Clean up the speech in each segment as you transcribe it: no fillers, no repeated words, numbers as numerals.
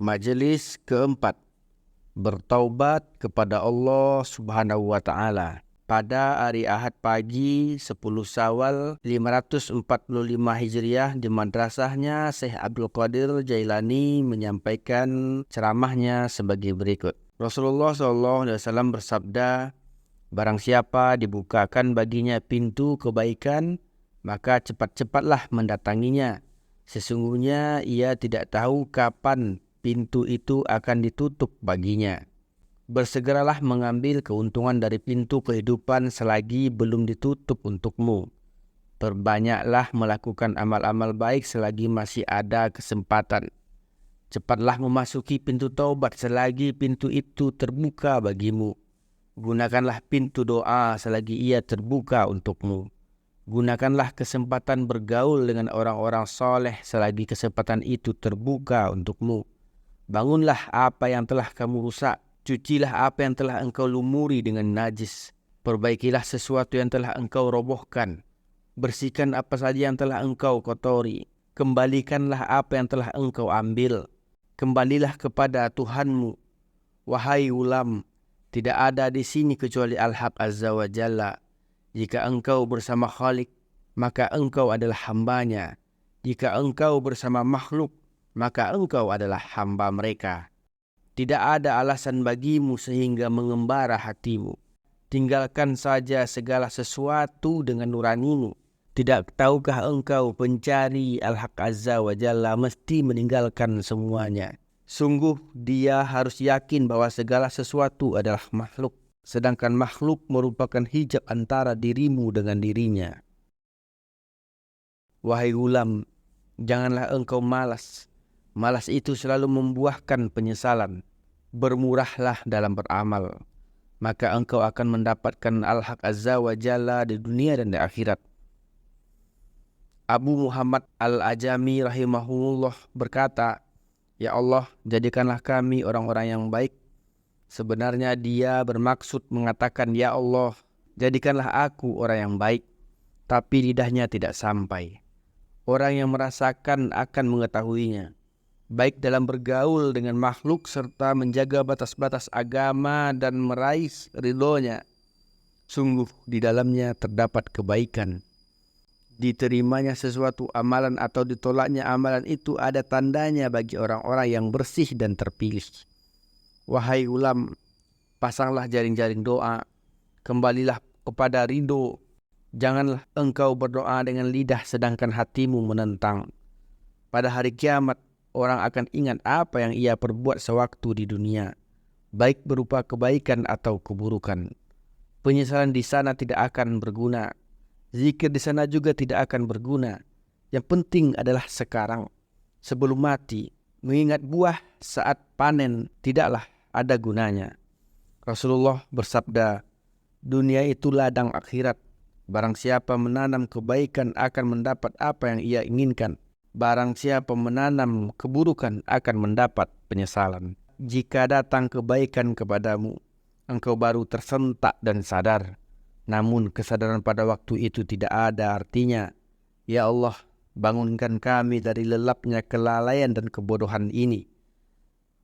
Majelis keempat, bertaubat kepada Allah Subhanahu wa Ta'ala. Pada hari Ahad pagi 10 Syawal 545 Hijriah di madrasahnya Syekh Abdul Qadir Jailani menyampaikan ceramahnya sebagai berikut. Rasulullah SAW bersabda, barang siapa dibukakan baginya pintu kebaikan, maka cepat-cepatlah mendatanginya. Sesungguhnya ia tidak tahu kapan pintu itu akan ditutup baginya. Bersegeralah mengambil keuntungan dari pintu kehidupan selagi belum ditutup untukmu. Perbanyaklah melakukan amal-amal baik selagi masih ada kesempatan. Cepatlah memasuki pintu taubat selagi pintu itu terbuka bagimu. Gunakanlah pintu doa selagi ia terbuka untukmu. Gunakanlah kesempatan bergaul dengan orang-orang soleh selagi kesempatan itu terbuka untukmu. Bangunlah apa yang telah kamu rusak. Cucilah apa yang telah engkau lumuri dengan najis. Perbaikilah sesuatu yang telah engkau robohkan. Bersihkan apa saja yang telah engkau kotori. Kembalikanlah apa yang telah engkau ambil. Kembalilah kepada Tuhanmu. Wahai ulam, tidak ada di sini kecuali Al-Haq Azza wa Jalla. Jika engkau bersama Khalik, maka engkau adalah hambanya. Jika engkau bersama makhluk, maka engkau adalah hamba mereka. Tidak ada alasan bagimu sehingga mengembara hatimu. Tinggalkan saja segala sesuatu dengan nuranimu. Tidak tahukah engkau pencari Al-Haq Azza wa Jalla mesti meninggalkan semuanya. Sungguh dia harus yakin bahwa segala sesuatu adalah makhluk. Sedangkan makhluk merupakan hijab antara dirimu dengan dirinya. Wahai ulam, janganlah engkau malas. Malas itu selalu membuahkan penyesalan. Bermurahlah dalam beramal, maka engkau akan mendapatkan Al-Haq Azza wa Jalla di dunia dan di akhirat. Abu Muhammad Al-Ajami rahimahullah berkata, ya Allah, jadikanlah kami orang-orang yang baik. Sebenarnya dia bermaksud mengatakan, ya Allah, jadikanlah aku orang yang baik. Tapi lidahnya tidak sampai. Orang yang merasakan akan mengetahuinya. Baik dalam bergaul dengan makhluk serta menjaga batas-batas agama dan meraih ridhonya. Sungguh di dalamnya terdapat kebaikan. Diterimanya sesuatu amalan atau ditolaknya amalan itu ada tandanya bagi orang-orang yang bersih dan terpilih. Wahai ulam, pasanglah jaring-jaring doa. Kembalilah kepada ridho. Janganlah engkau berdoa dengan lidah sedangkan hatimu menentang. Pada hari kiamat, orang akan ingat apa yang ia perbuat sewaktu di dunia, baik berupa kebaikan atau keburukan. Penyesalan di sana tidak akan berguna. Zikir di sana juga tidak akan berguna. Yang penting adalah sekarang, sebelum mati, mengingat buah saat panen tidaklah ada gunanya. Rasulullah bersabda, dunia itu ladang akhirat. Barang siapa menanam kebaikan akan mendapat apa yang ia inginkan. Barang siapa menanam keburukan akan mendapat penyesalan. Jika datang kebaikan kepadamu, engkau baru tersentak dan sadar. Namun kesadaran pada waktu itu tidak ada artinya. Ya Allah, bangunkan kami dari lelapnya kelalaian dan kebodohan ini.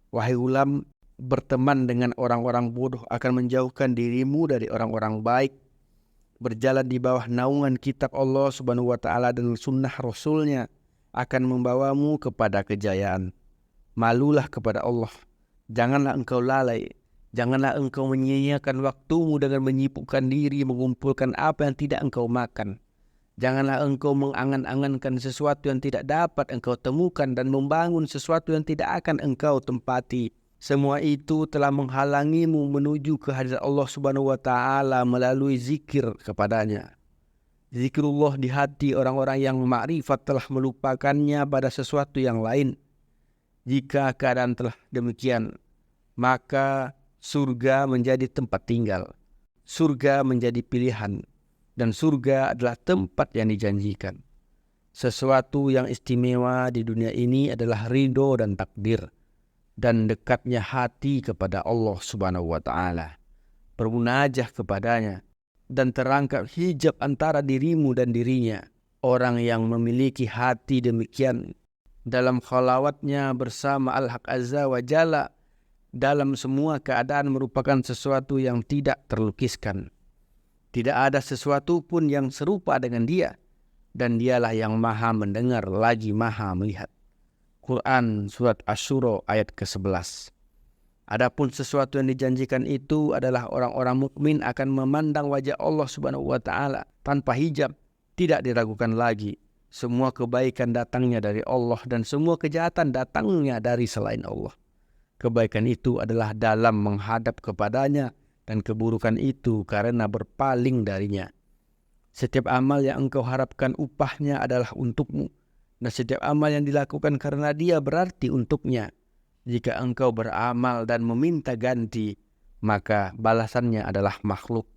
Wahai ulam, berteman dengan orang-orang bodoh akan menjauhkan dirimu dari orang-orang baik. Berjalan di bawah naungan kitab Allah Subhanahu wa Ta'ala dan sunnah Rasulnya akan membawamu kepada kejayaan. Malulah kepada Allah. Janganlah engkau lalai. Janganlah engkau menyia-nyiakan waktumu dengan menyibukkan diri mengumpulkan apa yang tidak engkau makan. Janganlah engkau mengangan-angankan sesuatu yang tidak dapat engkau temukan dan membangun sesuatu yang tidak akan engkau tempati. Semua itu telah menghalangimu menuju ke hadirat Allah Subhanahu wa Ta'ala melalui zikir kepadanya. Zikrullah di hati orang-orang yang makrifat telah melupakannya pada sesuatu yang lain. Jika keadaan telah demikian, maka surga menjadi tempat tinggal. Surga menjadi pilihan. Dan surga adalah tempat yang dijanjikan. Sesuatu yang istimewa di dunia ini adalah ridho dan takdir. Dan dekatnya hati kepada Allah Subhanahu wa Ta'ala. Bermunajah kepadanya. Dan terangkat hijab antara dirimu dan dirinya. Orang yang memiliki hati demikian, dalam khalawatnya bersama Al-Haq Azza wa Jalla, dalam semua keadaan merupakan sesuatu yang tidak terlukiskan. Tidak ada sesuatu pun yang serupa dengan dia, dan dialah yang maha mendengar lagi maha melihat. Quran Surat Asy-Syura ayat ke-11. Adapun sesuatu yang dijanjikan itu adalah orang-orang mukmin akan memandang wajah Allah Subhanahu wa taala tanpa hijab, tidak diragukan lagi. Semua kebaikan datangnya dari Allah dan semua kejahatan datangnya dari selain Allah. Kebaikan itu adalah dalam menghadap kepadanya dan keburukan itu karena berpaling darinya. Setiap amal yang engkau harapkan upahnya adalah untukmu, dan setiap amal yang dilakukan karena dia berarti untuknya. Jika engkau beramal dan meminta ganti, maka balasannya adalah makhluk.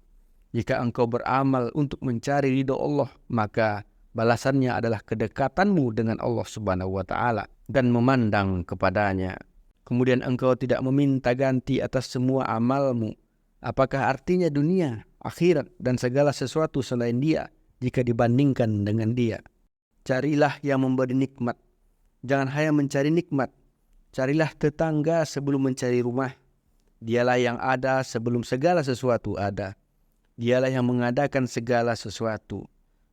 Jika engkau beramal untuk mencari ridho Allah, maka balasannya adalah kedekatanmu dengan Allah Subhanahu wa taala dan memandang kepadanya. Kemudian engkau tidak meminta ganti atas semua amalmu. Apakah artinya dunia, akhirat, dan segala sesuatu selain dia jika dibandingkan dengan dia? Carilah yang memberi nikmat. Jangan hanya mencari nikmat. Carilah tetangga sebelum mencari rumah. Dialah yang ada sebelum segala sesuatu ada. Dialah yang mengadakan segala sesuatu.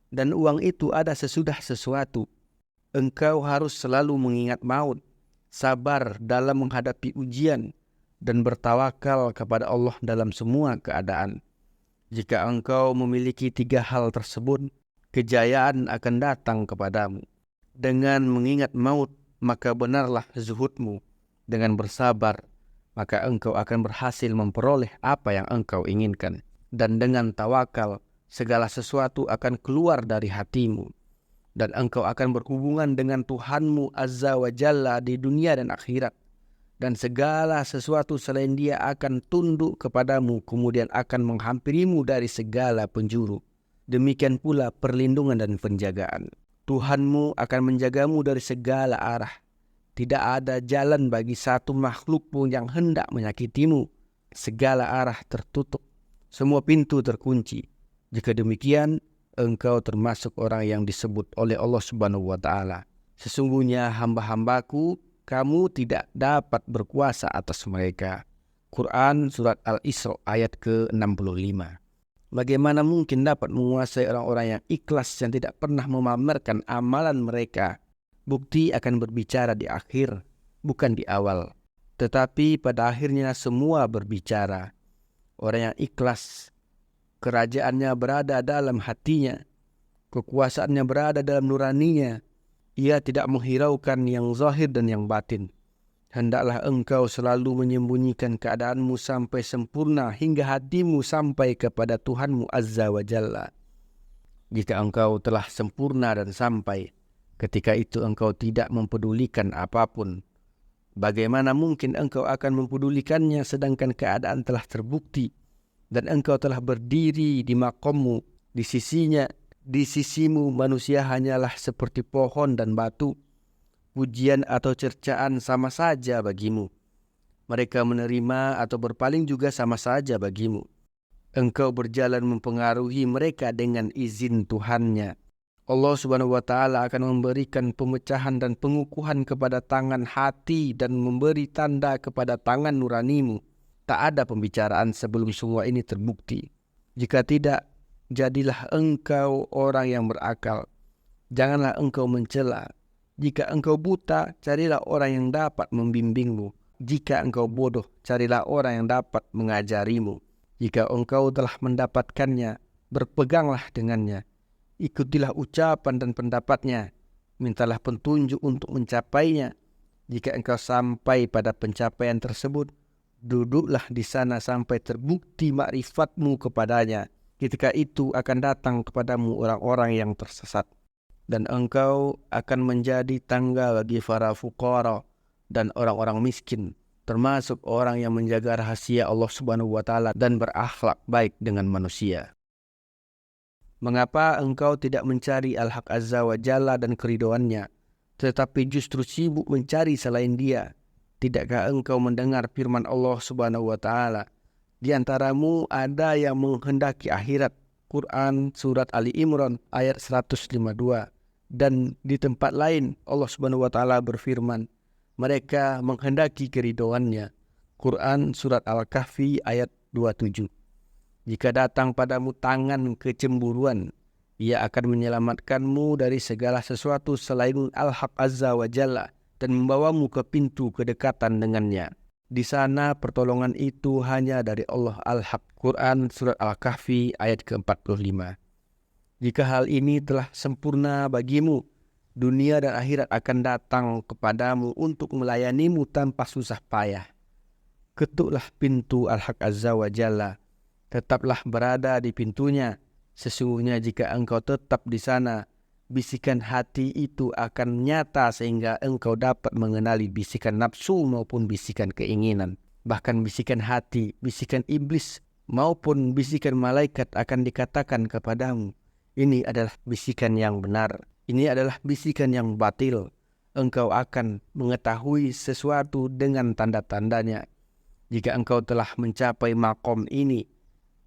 Dan uang itu ada sesudah sesuatu. Engkau harus selalu mengingat maut, sabar dalam menghadapi ujian, dan bertawakal kepada Allah dalam semua keadaan. Jika engkau memiliki 3 hal tersebut, kejayaan akan datang kepadamu. Dengan mengingat maut, maka benarlah zuhudmu. Dengan bersabar, maka engkau akan berhasil memperoleh apa yang engkau inginkan. Dan dengan tawakal, segala sesuatu akan keluar dari hatimu. Dan engkau akan berhubungan dengan Tuhanmu Azza wa Jalla di dunia dan akhirat. Dan segala sesuatu selain dia akan tunduk kepadamu, kemudian akan menghampirimu dari segala penjuru. Demikian pula perlindungan dan penjagaan. Tuhanmu akan menjagamu dari segala arah. Tidak ada jalan bagi satu makhluk pun yang hendak menyakitimu. Segala arah tertutup. Semua pintu terkunci. Jika demikian, engkau termasuk orang yang disebut oleh Allah Subhanahu wa taala. Sesungguhnya hamba-hambaku, kamu tidak dapat berkuasa atas mereka. Quran Surat Al-Isra ayat ke-65. Bagaimana mungkin dapat menguasai orang-orang yang ikhlas yang tidak pernah memamerkan amalan mereka? Bukti akan berbicara di akhir, bukan di awal. Tetapi pada akhirnya semua berbicara. Orang yang ikhlas, kerajaannya berada dalam hatinya, kekuasaannya berada dalam nuraninya. Ia tidak menghiraukan yang zahir dan yang batin. Hendaklah engkau selalu menyembunyikan keadaanmu sampai sempurna hingga hatimu sampai kepada Tuhanmu Azza wa Jalla. Jika engkau telah sempurna dan sampai, ketika itu engkau tidak mempedulikan apapun. Bagaimana mungkin engkau akan mempedulikannya sedangkan keadaan telah terbukti dan engkau telah berdiri di makammu, di sisimu manusia hanyalah seperti pohon dan batu. Pujian atau cercaan sama saja bagimu. Mereka menerima atau berpaling juga sama saja bagimu. Engkau berjalan mempengaruhi mereka dengan izin Tuhannya. Allah Subhanahu wa taala akan memberikan pemecahan dan pengukuhan kepada tangan hati dan memberi tanda kepada tangan nuranimu. Tak ada pembicaraan sebelum semua ini terbukti. Jika tidak, jadilah engkau orang yang berakal. Janganlah engkau mencela. Jika engkau buta, carilah orang yang dapat membimbingmu. Jika engkau bodoh, carilah orang yang dapat mengajarimu. Jika engkau telah mendapatkannya, berpeganglah dengannya. Ikutilah ucapan dan pendapatnya. Mintalah petunjuk untuk mencapainya. Jika engkau sampai pada pencapaian tersebut, duduklah di sana sampai terbukti makrifatmu kepadanya. Ketika itu akan datang kepadamu orang-orang yang tersesat. Dan engkau akan menjadi tangga bagi para fuqara dan orang-orang miskin, termasuk orang yang menjaga rahasia Allah Subhanahu wa taala dan berakhlak baik dengan manusia. Mengapa engkau tidak mencari Al-Haq Azza wa Jalla dan keridoannya, tetapi justru sibuk mencari selain dia? Tidakkah engkau mendengar firman Allah Subhanahu wa taala? Di antaramu ada yang menghendaki akhirat. Quran Surat Ali Imran ayat 152. Dan di tempat lain Allah Subhanahu wa taala berfirman, mereka menghendaki keridhoannya. Quran surat Al-Kahfi ayat 27. Jika datang padamu tangan kecemburuan, ia akan menyelamatkanmu dari segala sesuatu selain Al-Haq Azza wa Jalla dan membawamu ke pintu kedekatan dengannya. Di sana pertolongan itu hanya dari Allah Al-Haq. Quran surat Al-Kahfi ayat ke-45. Jika hal ini telah sempurna bagimu, dunia dan akhirat akan datang kepadamu untuk melayanimu tanpa susah payah. Ketuklah pintu Al-Haq Azza wa Jalla. Tetaplah berada di pintunya. Sesungguhnya jika engkau tetap di sana, bisikan hati itu akan nyata sehingga engkau dapat mengenali bisikan nafsu maupun bisikan keinginan. Bahkan bisikan hati, bisikan iblis maupun bisikan malaikat akan dikatakan kepadamu, ini adalah bisikan yang benar, ini adalah bisikan yang batil. Engkau akan mengetahui sesuatu dengan tanda-tandanya. Jika engkau telah mencapai makom ini,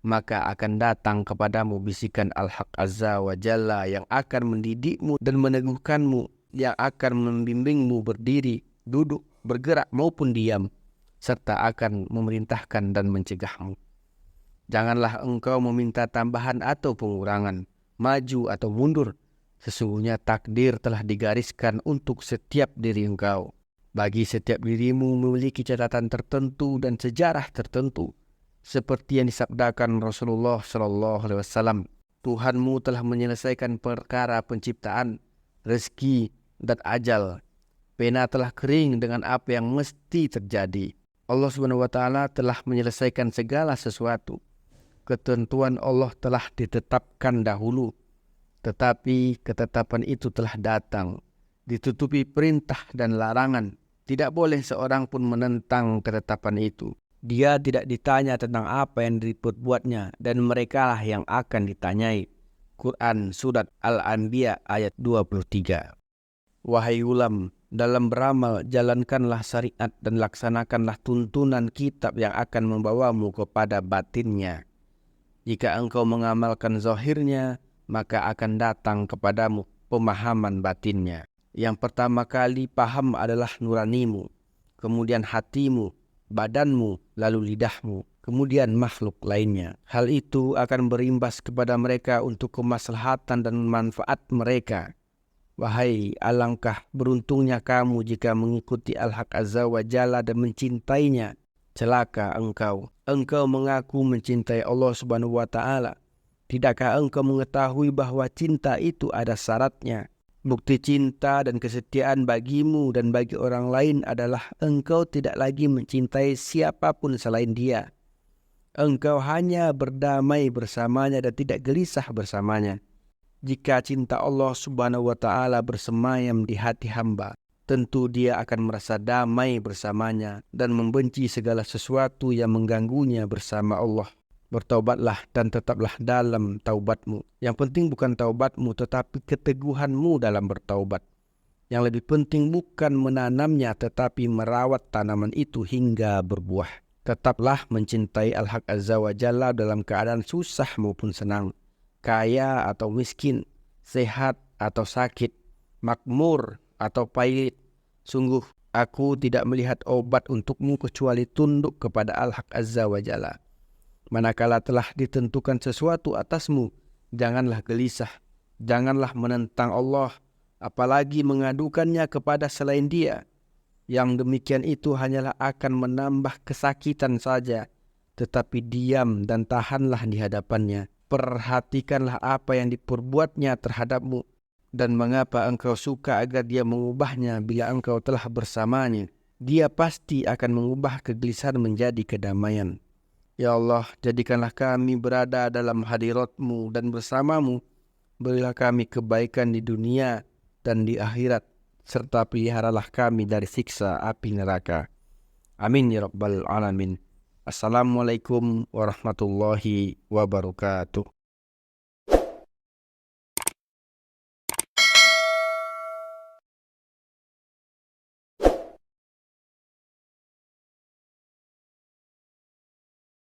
maka akan datang kepadamu bisikan Al-Haq Azza wa Jalla yang akan mendidikmu dan meneguhkanmu, yang akan membimbingmu berdiri, duduk, bergerak maupun diam, serta akan memerintahkan dan mencegahmu. Janganlah engkau meminta tambahan atau pengurangan, maju atau mundur. Sesungguhnya takdir telah digariskan untuk setiap diri engkau. Bagi setiap dirimu memiliki catatan tertentu dan sejarah tertentu. Seperti yang disabdakan Rasulullah SAW, Tuhanmu telah menyelesaikan perkara penciptaan, rezeki, dan ajal. Pena telah kering dengan apa yang mesti terjadi. Allah Subhanahu wa taala telah menyelesaikan segala sesuatu. Ketentuan Allah telah ditetapkan dahulu, tetapi ketetapan itu telah datang, ditutupi perintah dan larangan. Tidak boleh seorang pun menentang ketetapan itu. Dia tidak ditanya tentang apa yang diperbuatnya, dan merekalah yang akan ditanyai. Quran surat Al-Anbiya ayat 23. Wahai ulam, dalam beramal jalankanlah syariat dan laksanakanlah tuntunan kitab yang akan membawamu kepada batinnya. Jika engkau mengamalkan zahirnya, maka akan datang kepadamu pemahaman batinnya. Yang pertama kali paham adalah nuranimu, kemudian hatimu, badanmu, lalu lidahmu, kemudian makhluk lainnya. Hal itu akan berimbas kepada mereka untuk kemaslahatan dan manfaat mereka. Wahai, alangkah beruntungnya kamu jika mengikuti Al-Haq Azza wa Jalla dan mencintainya. Celaka engkau. Engkau mengaku mencintai Allah Subhanahu wa taala. Tidakkah engkau mengetahui bahwa cinta itu ada syaratnya? Bukti cinta dan kesetiaan bagimu dan bagi orang lain adalah engkau tidak lagi mencintai siapapun selain dia. Engkau hanya berdamai bersamanya dan tidak gelisah bersamanya. Jika cinta Allah Subhanahu wa taala bersemayam di hati hamba, tentu dia akan merasa damai bersamanya dan membenci segala sesuatu yang mengganggunya bersama Allah. Bertaubatlah dan tetaplah dalam taubatmu. Yang penting bukan taubatmu, tetapi keteguhanmu dalam bertaubat. Yang lebih penting bukan menanamnya, tetapi merawat tanaman itu hingga berbuah. Tetaplah mencintai Al-Haq Azza wa Jalla dalam keadaan susah maupun senang, kaya atau miskin, sehat atau sakit, makmur atau pahit. Sungguh, aku tidak melihat obat untukmu kecuali tunduk kepada Al-Haq Azza wa Jalla. Manakala telah ditentukan sesuatu atasmu, janganlah gelisah, janganlah menentang Allah, apalagi mengadukannya kepada selain Dia. Yang demikian itu hanyalah akan menambah kesakitan saja, tetapi diam dan tahanlah di hadapannya. Perhatikanlah apa yang diperbuatnya terhadapmu, dan mengapa engkau suka agar Dia mengubahnya bila engkau telah bersamanya. Dia pasti akan mengubah kegelisahan menjadi kedamaian. Ya Allah, jadikanlah kami berada dalam hadirat-Mu dan bersama-Mu. Berilah kami kebaikan di dunia dan di akhirat, serta peliharalah kami dari siksa api neraka. Amin ya rabbal alamin. Assalamualaikum warahmatullahi wabarakatuh.